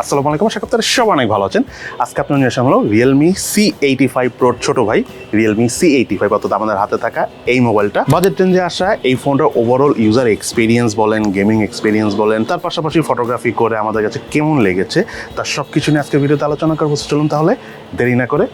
আসসালামু আলাইকুম, আশা করি আপনারা সবাই অনেক ভালো আছেন। আজকে আপনার নিয়ে আসা হলো Realme C85 Pro ছোট ভাই Realme C85, অর্থাৎ আমাদের হাতে থাকা এই মোবাইলটা। বাজেট রেঞ্জে আসা এই ফোনটার ওভারঅল ইউজার এক্সপিরিয়েন্স বলেন, গেমিং এক্সপিরিয়েন্স বলেন, তার পাশাপাশি ফটোগ্রাফি করে আমাদের কাছে কেমন লেগেছে তার সব কিছু নিয়ে আজকে ভিডিওতে আলোচনা করবো। চলুন তাহলে দেরি না করে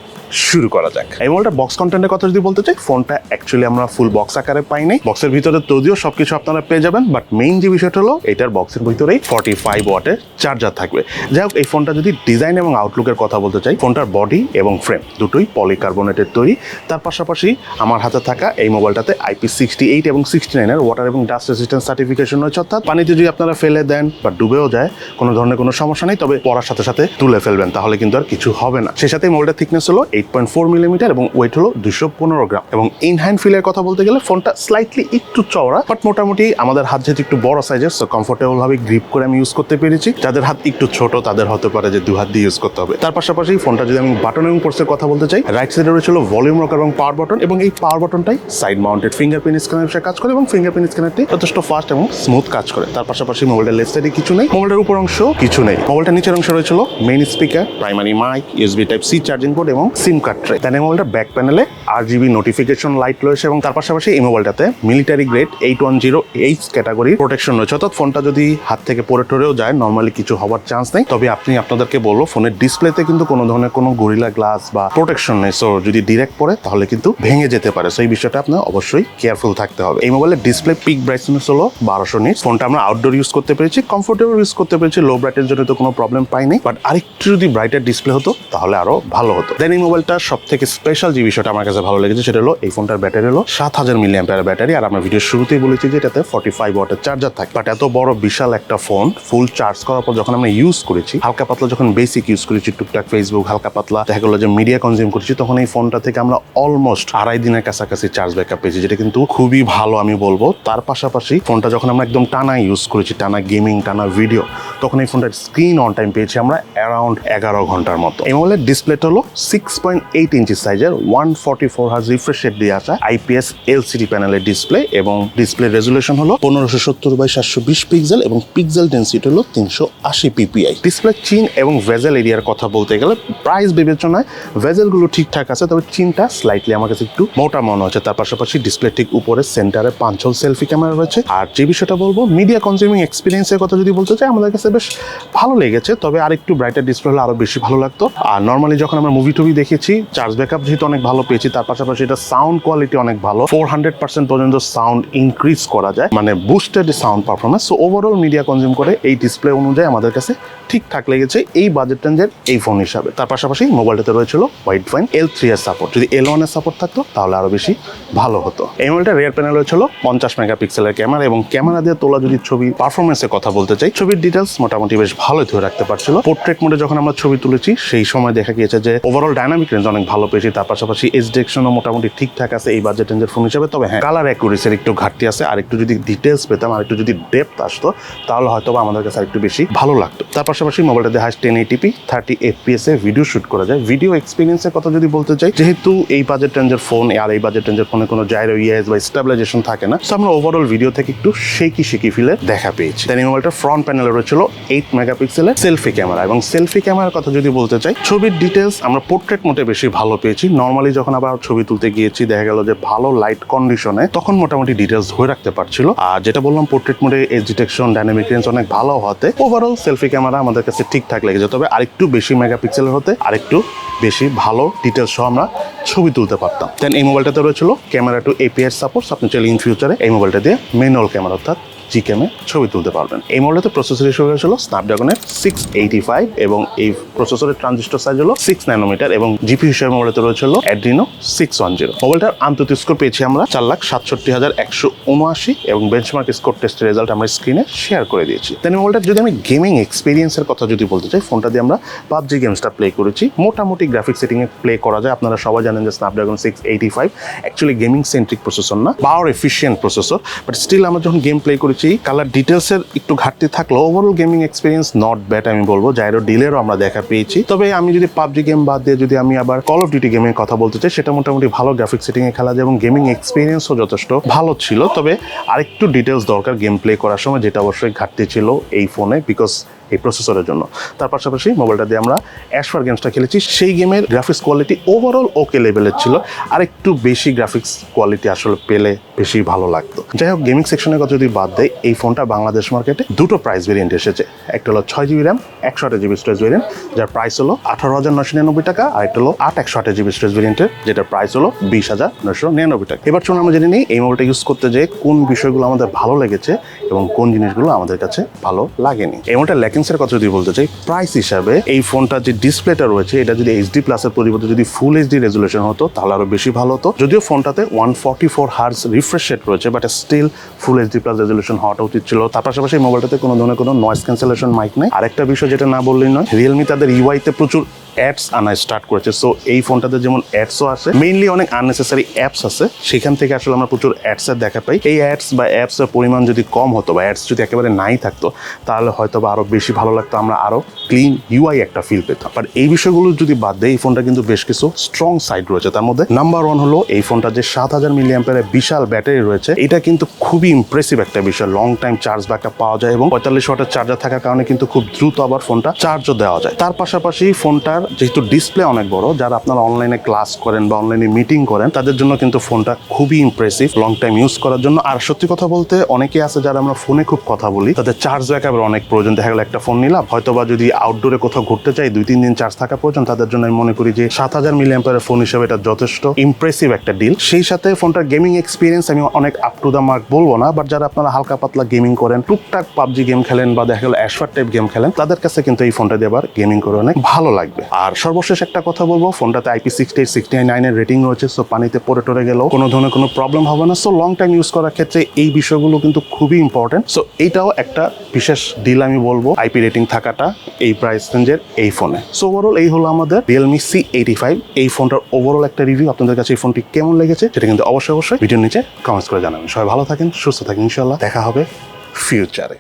শুরু করা যাক। এই মোবাইলটার বক্স কন্টেন্টের কথা যদি বলতে চাই, ফোনটা অ্যাকচুয়ালি আমরা ফুল বক্স আকারে পাই নাই। বক্সের ভিতরে যদিও সবকিছু আপনারা পেয়ে যাবেন, বাট মেইন যে বিষয়টা হলো এটার বক্সের ভিতরেই 45 ওয়াটের চার্জার থাকবে। যাই হোক, এই ফোনটা যদি ডিজাইন এবং আউটলুকের কথা বলতে চাই, ফোনটার বডি এবং ফ্রেম দুটোই পলিকার্বনেটের তৈরি। তার পাশাপাশি আমার হাতে থাকা এই মোবাইলটাতে IP68 এবং 69 এর ওয়াটার এবং ডাস্ট রেজিস্ট্যান্স সার্টিফিকেশন রয়েছে, অর্থাৎ পানিতে যদি আপনারা ফেলে দেন বা ডুবেও যায় কোনো ধরনের কোনো সমস্যা নেই, তবে পড়ার সাথে সাথে তুলে ফেলবেন, তাহলে কিন্তু আর কিছু হবে না। সেই সাথে মোবাইলটার থিকনেস হলো 8.4 মিলিমিটার এবং ওয়েট হলো 215 গ্রাম। এবং ইন হ্যান্ড ফিলের কথা বলতে গেলে ফোনটা স্লাইটলি একটু চওড়া, বাট মোটামুটি আমাদের হাত যেহেতু একটু বড় সাইজের, সো কমফোর্টেবল ভাবে গ্রিপ করে আমি ইউজ করতে পেরেছি। যাদের হাত একটু ছোট তাদের হতে পারে যে 2 হাত দিয়ে ইউজ করতে হবে। তার পাশাপাশি ফোনটা যদি আমি বাটন এবং পোর্টসের কথা বলতে চাই, রাইট সাইডে রয়েছিল ভলিউম রকার এবং পাওয়ার বাটন, এবং এই পাওয়ার বাটনটাই সাইড মাউন্টেড ফিঙ্গারপ্রিন্ট স্ক্যানার হিসেবে কাজ করে এবং ফিঙ্গারপ্রিন্ট স্ক্যানারটি যথেষ্ট ফাস্ট এবং স্মুথ কাজ করে। তার পাশাপাশি মোবাইলের লেফট সাইডে কিছু নেই, মোবাইলের উপর অংশ কিছু নেই। মোবাইলটার নিচের অংশ রয়েছিল main speaker, primary mic, USB type C charging port এবং সিম কার্ড ট্রে। তাই মোবাইলটার ব্যাক প্যানেলে RGB নোটিফিকেশন লাইট রয়েছে এবং তার পাশাপাশি এই মোবাইলটাতে military grade 810H category protection রয়েছে, অর্থাৎ ফোনটা যদি হাত থেকে পড়ে টরেও যায় নর্মালি কিছু হওয়ার চান্স নেই। তবে আপনাদেরকে বলবো, ফোনের ডিসপ্লেতে কিন্তু কোনো ধরনের কোনো গরিলা গ্লাস বা প্রোটেকশন নেই, সো যদি ডিরেক্ট পড়ে তাহলে কিন্তু ভেঙে যেতে পারে। সো এই বিষয়টা আপনার অবশ্যই কেয়ারফুল থাকতে হবে। এই মোবাইলের ডিসপ্লে পিক ব্রাইটনেস হলো 1200 নিটস। ফোনটা আমরা আউটডোর ইউজ করতে পেরেছি, কমফোর্টেবল ইউজ করতে পেরেছি, লো ব্রাইটের জন্য তো কোনো প্রবলেম পাইনি, বাট আরেকটু যদি ব্রাইটার ডিসপ্লে হতো তাহলে আরো ভালো হতো। দেন এই মোবাইলটার সব থেকে স্পেশাল যে বিষয়টা আমার কাছে ভালো লেগেছে সেটা হলো এই ফোনটার ব্যাটারি হলো 7000 মিলিঅ্যাম্পিয়ার ব্যাটারি। আর আমরা ভিডিওর শুরুতেই বলেছি যে এটাতে 45 ওয়াটের চার্জার থাকে, বাট এত বড় বিশাল একটা ফোন ফুল চার্জ করার পর যখন আমরা ইউজ করেছি, হালকা পাতলা যখন বেসিক ইউজ করেছি, টুকটাক ফেসবুক হালকা পাতলা দেখা গেলো যে মিডিয়া কনজিউম করেছি, তখন এই ফোনটা থেকে আমরা অলমোস্ট 2.5 দিনের কাছাকাছি চার্জ ব্যাকআপ পেয়েছি, যেটা কিন্তু খুবই ভালো আমি বলবো। তার পাশাপাশি ফোনটা যখন আমরা একদম টানা ইউজ করেছি, টানা গেমিং, টানা ভিডিও, তখন এই ফোনটার স্ক্রিন অন টাইম পেয়েছি আমরা অ্যারাউন্ড 11 ঘন্টার মতো। এই মোবাইলের ডিসপ্লেটা হলো 6.8 ইঞ্চি সাইজের 144 হার্জ রিফ্রেশ রেট দিয়ে আসা IPS LCD প্যানেলের ডিসপ্লে, এবং ডিসপ্লে রেজুলেশন হলো 1570x720 পিক্সেল এবং পিক্সেল ডেন্সিটি হলো 380 ppi। ডিসপ্লে চিন এবং ভেজেল এরিয়ার কথা বলতে গেলে প্রাইস বিবেচনায় ভেজেলগুলো ঠিকঠাক আছে, তবে চিনটা স্লাইটলি আমার কাছে একটু মোটা মনে হচ্ছে। তার পাশাপাশি ডিসপ্লে ঠিক উপরে সেন্টারে 5 হোল সেলফি ক্যামেরা রয়েছে। আর যে বিষয়টা বলবো, মিডিয়া কনজিউমিং এক্সপিরিয়েন্সের কথা যদি বলতে চাই, আমাদের কাছে বেশ ভালো লেগেছে, তবে আরেকটু ব্রাইটার ডিসপ্লে হলে আরো বেশি ভালো লাগতো। আর নর্মালি যখন আমরা মুভি টুভি দেখেছি, চার্জ ব্যাকআপ যেহেতু অনেক ভালো পেয়েছি, তার পাশাপাশি এটা সাউন্ড কোয়ালিটি অনেক ভালো, 400% পর্যন্ত সাউন্ড ইনক্রিজ করা যায়, মানে boosted sound performance. So overall media consume করে এই ডিসপ্লে অনুযায়ী আমাদের কাছে ঠিকঠাক লেগেছে এই বাজেট রেঞ্জের এই ফোন হিসাবে। তার পাশাপাশি মোবাইলটাতে রয়েছিল ওয়াইড ফাইন L3 এর সাপোর্ট, যদি L1 এর সাপোর্ট থাকতো তাহলে আরো বেশি ভালো হতো। এই মোবাইলটা রিয়ার প্যানেল রয়েছিল 50 মেগাপিক্সেলের ক্যামেরা, এবং ক্যামেরা দিয়ে তোলা যদি ছবি পারফরমেন্সের কথা বলতে চাই, ছবির ডিটেলস মোটামুটি বেশ ভালোই ধরে রাখতে পারছিল। পোর্ট্রেট মোডে যখন আমরা ছবি তুলেছি সেই সময় দেখা গিয়েছে যে ওভারঅল ডাইনামিক রেঞ্জ অনেক ভালো পেয়েছি। তার পাশাপাশি এজ ডিটেকশনও মোটামুটি ঠিকঠাক আছে এই বাজেট রেঞ্জের ফোন হিসাবে। তবে হ্যাঁ, কালার অ্যাকুরেসির একটু ঘাটতি আছে, আর একটু যদি ডিটেলস পেতাম, আর একটু যদি ডেপথ আসতো তাহলে হয়তো আমাদের কাছে আরেকটু বেশি ভালো লাগতো। তার পাশাপাশি মোবাইলটাতে হাই 1080p 30 fps এ ভিডিও শুট করা যায়। ভিডিও এক্সপিরিয়েন্সের কথা যদি বলতে চাই, যেহেতু এই বাজেট রেঞ্জের ফোন আর এই বাজেট রেঞ্জের ফোনে কোনো জাইরো ইএস বা স্টেবিলাইজেশন থাকে না, সো আমরা ওভারঅল ভিডিও থেকে একটু শেকি ফিলের দেখা পেয়েছি। তাই এই মোবাইলটা ফ্রন্ট প্যানেলে রয়েছিল 8 মেগাপিক্সেলের সেলফি ক্যামেরা, এবং সেলফি ক্যামেরার কথা যদি বলতে চাই, ছবির ডিটেলস আমরা পোর্ট্রেট মোডে বেশি ভালো পেয়েছি। নর্মালি যখন আবার ছবি তুলতে গিয়েছি দেখা গেল যে ভালো লাইট কন্ডিশনে তখন মোটামুটি ডিটেলস ধরে রাখতে পারছিল। আর যেটা বললাম, পোর্ট্রেট মোডে এজ ডিটেকশন, ডাইনামিক রেঞ্জ অনেক ভালো হতে ওভারঅল সেলফি ক্যামেরা আমাদের কাছে ঠিকঠাক লেগেছে। তবে আরেকটু বেশি মেগাপিক্সেলের হতে আরেকটু বেশি ভালো ডিটেলস সহ আমরা ছবি তুলতে পারতাম। দেন এই মোবাইলটাতে রয়েছিল ক্যামেরা টু APS সাপোর্ট। আপনি চাইলে ইন ফিউচারে এই মোবাইলটা দিয়ে ম্যানুয়াল ক্যামেরা অর্থাৎ জিক্যামে ছবি তুলতে পারবেন। এই মোবাইলটাতে প্রসেসর হিসেবে হয়েছিল স্ন্যাপড্রাগনের 685, এবং এই প্রসেসরের ট্রানজিস্টর সাইজ হলো 6 ন্যানোমিটার, এবং জিপি হিসেবে মোবাইলটাতে রয়েছিল Adreno 610। মোবাইলটার আন্তর্জাতিক স্কোর পেয়েছি আমরা 4,67,179, এবং বেঞ্চমার্ক স্কোর টেস্টের রেজাল্ট আমরা স্ক্রিনে শেয়ার করে দিয়েছি। দেন মোবাইলটার যদি আমি গেমিং এক্সপিরিয়েন্সের কথা যদি বলতে চাই, ফোনটা দিয়ে আমরা পাবজি গেমসটা প্লে করেছি। মোটামুটি গ্রাফিক সেটিংয়ে প্লে করা যায়। আপনারা সবাই জানেন যে Snapdragon 685 actually gaming centric processor না, পাওয়ার এফিশিয়েন্ট প্রসেসর, বাট স্টিল আমরা যখন গেম প্লে করেছি কালার ডিটেলসের একটু ঘাটতি থাকলেও overall gaming experience not bad আমি বলবো। জাইরো ডিলেরও আমরা দেখা পেয়েছি। তবে আমি যদি পাবজি গেম বাদ দিয়ে যদি আমি আবার কল অফ ডিউটি গেমের কথা বলতে চাই, সেটা মোটামুটি ভালো গ্রাফিক সেটিংয়ে খেলা যায় এবং গেমিং এক্সপিরিয়েন্সও যথেষ্ট ভালো ছিল। তবে আরেকটু ডিটেলস দরকার গেম প্লে করার সময়, যেটা অবশ্যই ঘাটতি ছিল এই ফোনে, বিকজ এই প্রসেসরের জন্য। তার পাশাপাশি মোবাইলটা দিয়ে আমরা অ্যাশফার গেমসটা খেলেছি, সেই গেমের গ্রাফিক্স কোয়ালিটি ওভারঅল ওকে লেভেলের ছিল, আর একটু বেশি গ্রাফিক্স কোয়ালিটি আসলে পেলে বেশি ভালো লাগতো। যাই হোক, গেমিং সেকশনের কথা যদি বাদ দেয়, এই ফোনটা বাংলাদেশ মার্কেটে দুটো প্রাইস ভেরিয়েন্ট এসেছে। একটা হলো 6GB RAM 128GB storage variant, যার প্রাইস হলো 18,999 টাকা, আর একটা হলো 8 128GB স্টোরেজ ভেরিয়েন্টের, যেটার প্রাইস হলো 20,999 টাকা। এবার চলুন আমরা জেনে নিই এই মোবাইলটা ইউজ করতে যেয়ে কোন বিষয়গুলো আমাদের ভালো লেগেছে এবং কোন জিনিসগুলো আমাদের কাছে ভালো লাগেনি। এই মোবাইলটা ল্যাকিংসের কথা যদি বলতে চাই, প্রাইস হিসাবে এই ফোনটার যে ডিসপ্লেটা রয়েছে, এটা যদি HD প্লাসের পরিবর্তে যদি ফুল HD রেজুলেশন হতো তাহলে আরো বেশি ভালো হতো। যদিও ফোনটাতে 144 হার্জ রিফ্রেশ রেট রয়েছে, but still full HD plus resolution হওয়াটা উচিত ছিল। তার পাশাপাশি এই মোবাইলটাতে কোনো ধরনের কোনো নয়েজ ক্যান্সেলেশন মাইক নেই। আরেকটা বিষয় যেটা না বললেই নয়, রিয়েলমি তাদের ইউআইতে প্রচুর অ্যাডস আনা স্টার্ট করেছে। সো এই ফোনটাতে যেমন অ্যাডসও আছে, মেইনলি অনেক আননেসেসারি অ্যাপস আছে, সেখান থেকে আসলে আমরা প্রচুর অ্যাডসের দেখা পাই। এই অ্যাডস বা অ্যাপসের পরিমাণ যদি কম হতো বা অ্যাডস যদি একেবারে নাই থাকতো তাহলে হয়তো বা আরও বেশি ভালো লাগতো, আমরা আরও ক্লিন ইউআই একটা ফিল পেতাম। বাট এই বিষয়গুলো যদি বাদ দেয়, এই ফোনটা কিন্তু বেশ কিছু স্ট্রং সাইড রয়েছে। তার মধ্যে নাম্বার 1 হলো এই ফোনটা যে 7000 মিলিঅ্যাম্পিয়ারের বিশাল ব্যাটারি রয়েছে, এটা কিন্তু খুবই ইমপ্রেসিভ একটা বিষয়। লং টাইম চার্জ ব্যাকআপ পাওয়া যায় এবং 45 ওয়াটের চার্জার থাকার কারণে কিন্তু খুব দ্রুত আবার ফোনটা চার্জও দেওয়া যায়। তার পাশাপাশি ফোনটার যেহেতু ডিসপ্লে অনেক বড়, যারা আপনারা অনলাইনে ক্লাস করেন বা অনলাইনে মিটিং করেন তাদের জন্য কিন্তু ফোনটা খুবই ইমপ্রেসিভ লং টাইম ইউজ করার জন্য। আর সত্যি কথা বলতে, অনেকে আছে যারা আমরা ফোনে খুব কথা বলি, তাদের চার্জ ব্যাকআপের অনেক প্রয়োজন। দেখা গেল একটা ফোন নিলাম, হয়তো বা যদি আউটডোরে কোথাও ঘুরতে চাই 2-3 দিন চার্জ থাকা প্রয়োজন, তাদের জন্য আমি মনে করি যে 7000 মিলিঅ্যাম্পিয়ারের ফোন হিসেবে এটা যথেষ্ট ইমপ্রেসিভ একটা ডিল। সেই সাথে ফোনটার গেমিং এক্সপিরিয়েন্স আমি অনেক আপ টু দ্য মার্ক বলবো না, বাট যারা আপনারা হালকা পাতলা গেমিং করেন, টুকটাক পাবজি গেম খেলেন বা দেখা গেল অ্যাশফার টাইপ গেম খেলেন, তাদের কাছে কিন্তু এই ফোনটা দিয়ে আবার গেমিং করে অনেক ভালো লাগবে। আর সর্বশেষ একটা কথা বলবো, ফোনটাতে IP68 69 এর রেটিং রয়েছে। সো পানিতে পড়ে টরে গেলেও কোনো ধরনের কোনো প্রবলেম হবে না। সো লং টাইম ইউজ করার ক্ষেত্রে এই বিষয়গুলো কিন্তু খুবই ইম্পর্টেন্ট। সো এইটাও একটা বিশেষ ডিল আমি বলবো, IP রেটিং থাকাটা এই প্রাইস রেঞ্জের এই ফোনে। সো ওভারঅল এই হলো আমাদের Realme C85 এই ফোনটার ওভারঅল একটা রিভিউ। আপনাদের কাছে এই ফোনটি কেমন লেগেছে সেটা কিন্তু অবশ্যই ভিডিওর নিচে কমেন্টস করে জানাবেন। সবাই ভালো থাকেন, সুস্থ থাকেন, ইনশাআল্লাহ দেখা হবে ফিউচারে।